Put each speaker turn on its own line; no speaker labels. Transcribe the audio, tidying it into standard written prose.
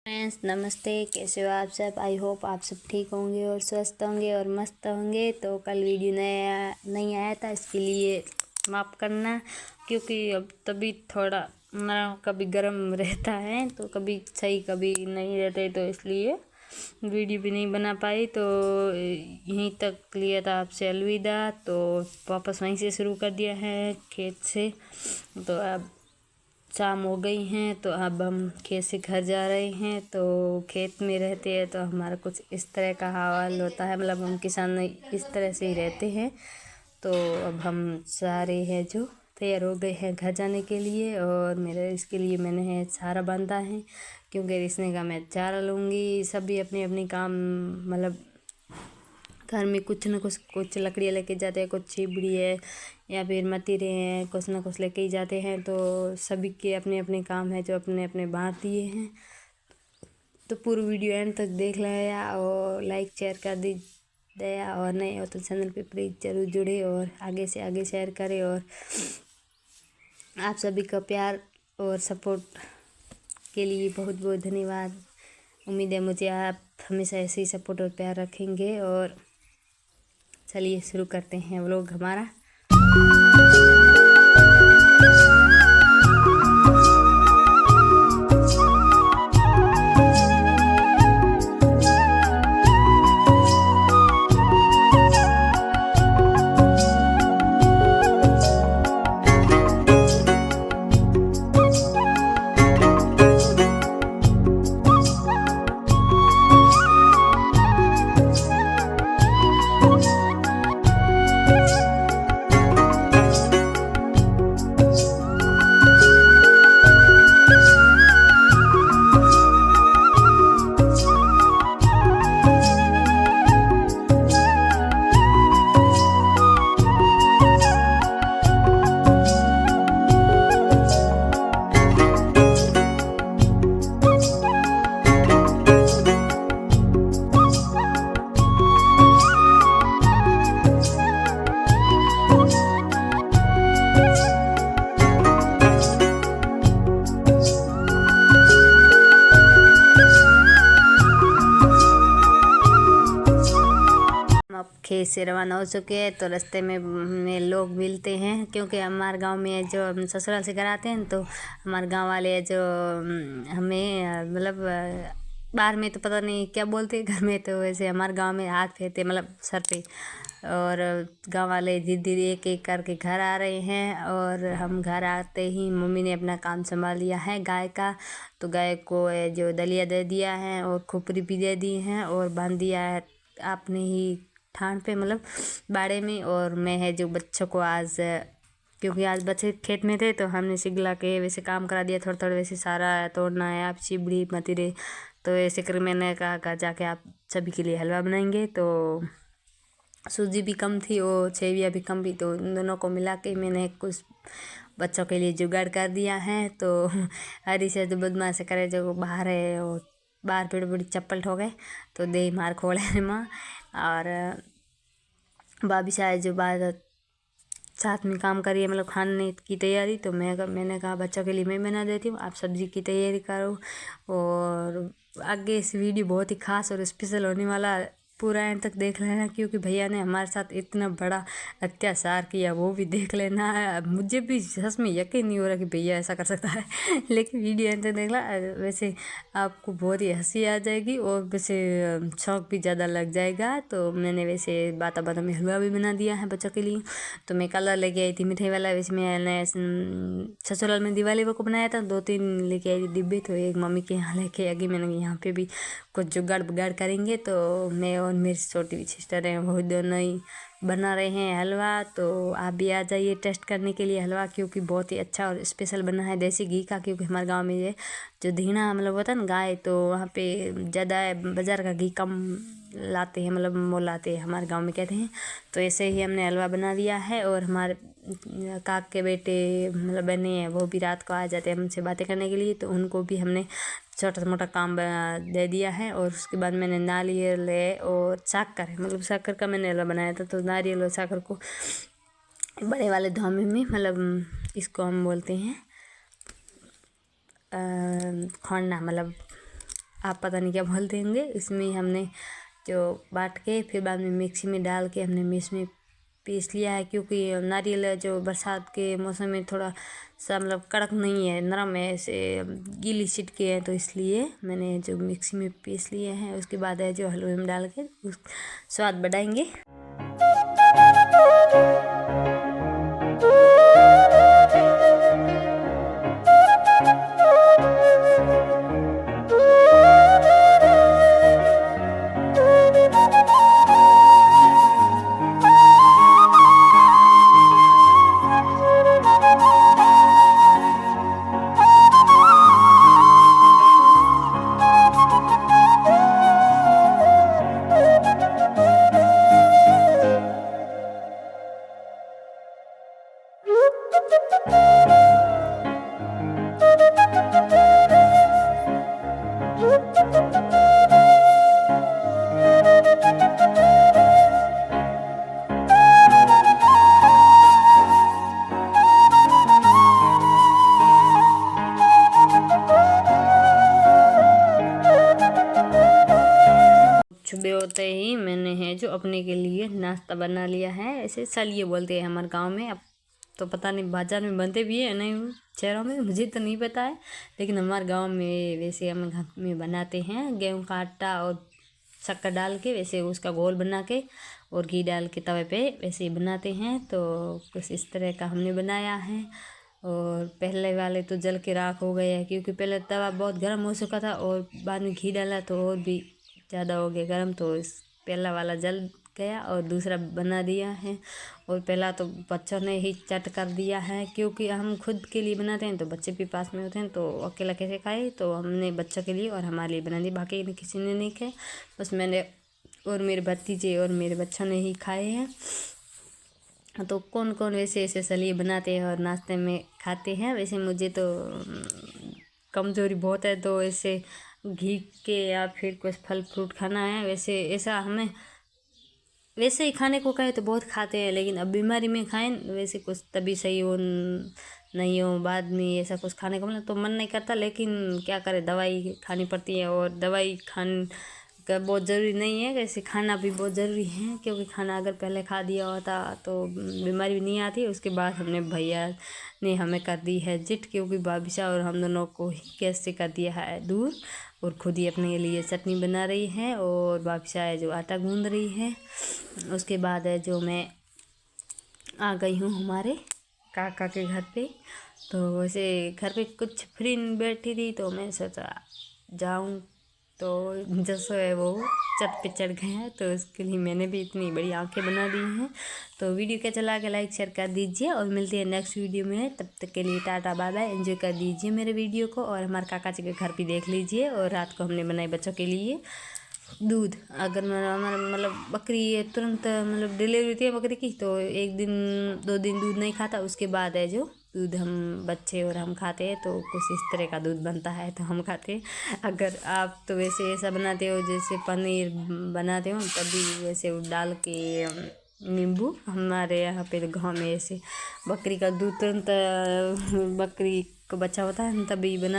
Friends नमस्ते, कैसे हो आप सब। आई होप आप सब ठीक होंगे और स्वस्थ होंगे और मस्त होंगे। तो कल वीडियो नया नहीं आया था, इसके लिए माफ़ करना, क्योंकि अब तभी थोड़ा ना कभी गर्म रहता है तो कभी सही कभी नहीं रहते, तो इसलिए वीडियो भी नहीं बना पाई। तो यहीं तक लिया था आपसे अलविदा। तो वापस वहीं से शुरू कर दिया है, खेत से। तो अब शाम हो गई हैं, तो अब हम खेत से घर जा रहे हैं। तो खेत में रहते हैं तो हमारा कुछ इस तरह का हाल होता है, मतलब हम किसान इस तरह से ही रहते हैं। तो अब हम सारे हैं जो तैयार हो गए हैं घर जाने के लिए, और मेरे इसके लिए मैंने है चारा बांधा है, क्योंकि रिसने का मैं चारा लूँगी। सभी अपने अपने काम, मतलब घर में कुछ न कुछ लकड़ियाँ लेके जाते हैं, कुछ छिबड़ी है या फिर मतीरे हैं, कुछ न कुछ लेके ही जाते हैं। तो सभी के अपने अपने काम है जो अपने अपने बांट दिए हैं। तो पूरी वीडियो एंड तक देख लिया और लाइक शेयर कर दी दया, और नए हो तो चैनल पे प्लीज़ जरूर जुड़े और आगे से आगे शेयर करें। और आप सभी का प्यार और सपोर्ट के लिए बहुत बहुत धन्यवाद। उम्मीद है मुझे आप हमेशा ऐसे ही सपोर्ट और प्यार रखेंगे। और चलिए शुरू करते हैं व्लॉग हमारा। अब खेत से रवाना हो चुके हैं। तो रास्ते में लोग मिलते हैं, क्योंकि हमारे गांव में जो हम ससुराल से घर आते हैं, तो हमारे गांव वाले जो हमें मतलब बाहर में तो पता नहीं क्या बोलते हैं, घर में तो वैसे हमारे गांव में हाथ फेरते, मतलब सर पे। और गांव वाले धीरे धीरे एक एक करके घर आ रहे हैं। और हम घर आते ही मम्मी ने अपना काम संभाल लिया है गाय का। तो गाय को जो दलिया दे दिया है और खुपरी भी दे दी है और बांध दिया है आपने ही ठाण पे, मतलब बाड़े में। और मैं है जो बच्चों को आज, क्योंकि आज बच्चे खेत में थे, तो हमने सिगला के वैसे काम करा दिया थोड़ा थोड़ा, वैसे सारा तोड़ना है, आप चिबड़ी मतीरे। तो ऐसे कर मैंने कहा जाके आप सभी के लिए हलवा बनाएंगे। तो सूजी भी कम थी और सेवियाँ भी कम भी, तो इन दोनों को मिला के मैंने कुछ बच्चों के लिए जुगाड़ कर दिया है। तो हरी से जो बदमाश करे जो बाहर है, वो बाहर पेड़ बड़ी चप्पल ठोके तो दे मार खोले माँ। और भाभी शायद जो बात साथ में काम करिए, मतलब खाने की तैयारी। तो मैंने कहा बच्चों के लिए मैं बना देती हूँ, आप सब्जी की तैयारी करो। और आगे इस वीडियो बहुत ही खास और स्पेशल होने वाला, पूरा एंड तक देख लेना, क्योंकि भैया ने हमारे साथ इतना बड़ा अत्याचार किया, वो भी देख लेना। मुझे भी सच में यकीन नहीं हो रहा कि भैया ऐसा कर सकता है लेकिन वीडियो एंड तक देखना, वैसे आपको बहुत ही हंसी आ जाएगी और वैसे शौक भी ज़्यादा लग जाएगा। तो मैंने वैसे बाता बाता में हलवा भी बना दिया है बच्चों के लिए। तो मैं कलर लेके आई थी मिठाई वाला, वैसे मैंने ससुराल में दिवाली को बनाया था, 2-3 लेके आई थी डिब्बे। तो एक मम्मी के यहाँ लेके आ गई, मैंने यहाँ पे भी कुछ जुगाड़ बुगाड़ करेंगे। तो मैं और मेरी छोटी सिस्टर हैं, वो दोनों ही बना रहे हैं हलवा। तो आप भी आ जाइए टेस्ट करने के लिए हलवा, क्योंकि बहुत ही अच्छा और स्पेशल बना है देसी घी का। क्योंकि हमारे गांव में ये जो धीना मतलब होता है ना गाय, तो वहाँ पे ज़्यादा बाज़ार का घी कम लाते हैं, मतलब मोल लाते हैं, हमारे गांव में कहते हैं। तो ऐसे ही हमने हलवा बना दिया है। और हमारे काक के बेटे मतलब बने हैं, वो भी रात को आ जाते हैं हमसे बातें करने के लिए। तो उनको भी हमने छोटा मोटा काम दे दिया है। और उसके बाद मैंने नारियल और शक्कर, मतलब शक्कर का मैंने हलवा बनाया था। तो नारियल और शक्कर को बड़े वाले धामे में, मतलब इसको हम बोलते हैं खोंडना, मतलब आप पता नहीं क्या बोलते होंगे। इसमें हमने जो बांट के फिर बाद में मिक्सी में डाल के हमने मिक्स में पीस लिया है, क्योंकि नारियल जो बरसात के मौसम में थोड़ा सा मतलब कड़क नहीं है, नरम है, ऐसे गीली छिटके हैं, तो इसलिए मैंने जो मिक्सी में पीस लिए हैं। उसके बाद है जो हलवे में डाल के उस स्वाद बढ़ाएंगे। सुबह होते ही मैंने है जो अपने के लिए नाश्ता बना लिया है। ऐसे सलिए बोलते हैं हमारे गांव में, अब तो पता नहीं बाजार में बनते भी है नहीं शहरों में, मुझे तो नहीं पता है, लेकिन हमारे गांव में वैसे हम घर में बनाते हैं। गेहूं का आटा और शक्कर डाल के वैसे उसका घोल बना के और घी डाल के तवे पे वैसे ही बनाते हैं। तो कुछ इस तरह का हमने बनाया है। और पहले वाले तो जल के राख हो गया है, क्योंकि पहले तवा बहुत गर्म हो चुका था और बाद में घी डाला तो और भी ज़्यादा हो गया गर्म, तो इस पहला वाला जल गया और दूसरा बना दिया है। और पहला तो बच्चों ने ही चट कर दिया है, क्योंकि हम खुद के लिए बनाते हैं तो बच्चे भी पास में होते हैं, तो अकेला कैसे खाए, तो हमने बच्चों के लिए और हमारे लिए बना दी, बाकी ने किसी ने नहीं खाए, बस मैंने और मेरे भतीजे और मेरे बच्चों ने ही खाए हैं। तो कौन कौन वैसे ऐसे सलिए बनाते हैं और नाश्ते में खाते हैं। वैसे मुझे तो कमज़ोरी बहुत है, तो ऐसे घी के या फिर कुछ फल फ्रूट खाना है। वैसे ऐसा हमें वैसे ही खाने को कहे तो बहुत खाते हैं, लेकिन अब बीमारी में खाएं वैसे कुछ तभी सही हो नहीं हो, बाद में ऐसा कुछ खाने को मिला तो मन नहीं करता, लेकिन क्या करें, दवाई खानी पड़ती है। और दवाई खान का बहुत ज़रूरी नहीं है, वैसे खाना भी बहुत ज़रूरी है, क्योंकि खाना अगर पहले खा दिया होता तो बीमारी भी नहीं आती। उसके बाद हमने भैया ने हमें कर दी है जिट, क्योंकि बाबिशा और हम दोनों को ही गैस से कर दिया है दूर, और खुद ही अपने लिए चटनी बना रही है और बाबिशा है जो आटा गूंद रही है। उसके बाद है जो मैं आ गई हूँ हमारे काका के घर पे। तो वैसे घर पे कुछ फ्री बैठी थी तो मैं सोचा जाऊँ, तो जैसे है वो छत पे चढ़ गए हैं, तो उसके लिए मैंने भी इतनी बड़ी आंखें बना दी हैं। तो वीडियो के चला के लाइक शेयर कर दीजिए और मिलते हैं नेक्स्ट वीडियो में। तब तक के लिए टाटा बाय बाय, एंजॉय कर दीजिए मेरे वीडियो को, और हमारे काका जी के घर भी देख लीजिए। और रात को हमने बनाई बच्चों के लिए दूध। अगर हमारा मतलब बकरी तुरंत मतलब डिलीवरी होती है बकरी की, तो 1 दिन 2 दिन दूध नहीं खाता, उसके बाद है जो दूध हम बच्चे और हम खाते हैं, तो कुछ इस तरह का दूध बनता है तो हम खाते हैं। अगर आप तो वैसे ऐसा बनाते हो जैसे पनीर बनाते हो, तभी वैसे वो डाल के नींबू, हमारे यहाँ पे तो गाँव में ऐसे बकरी का दूध तुरंत बकरी को बच्चा होता है तभी बना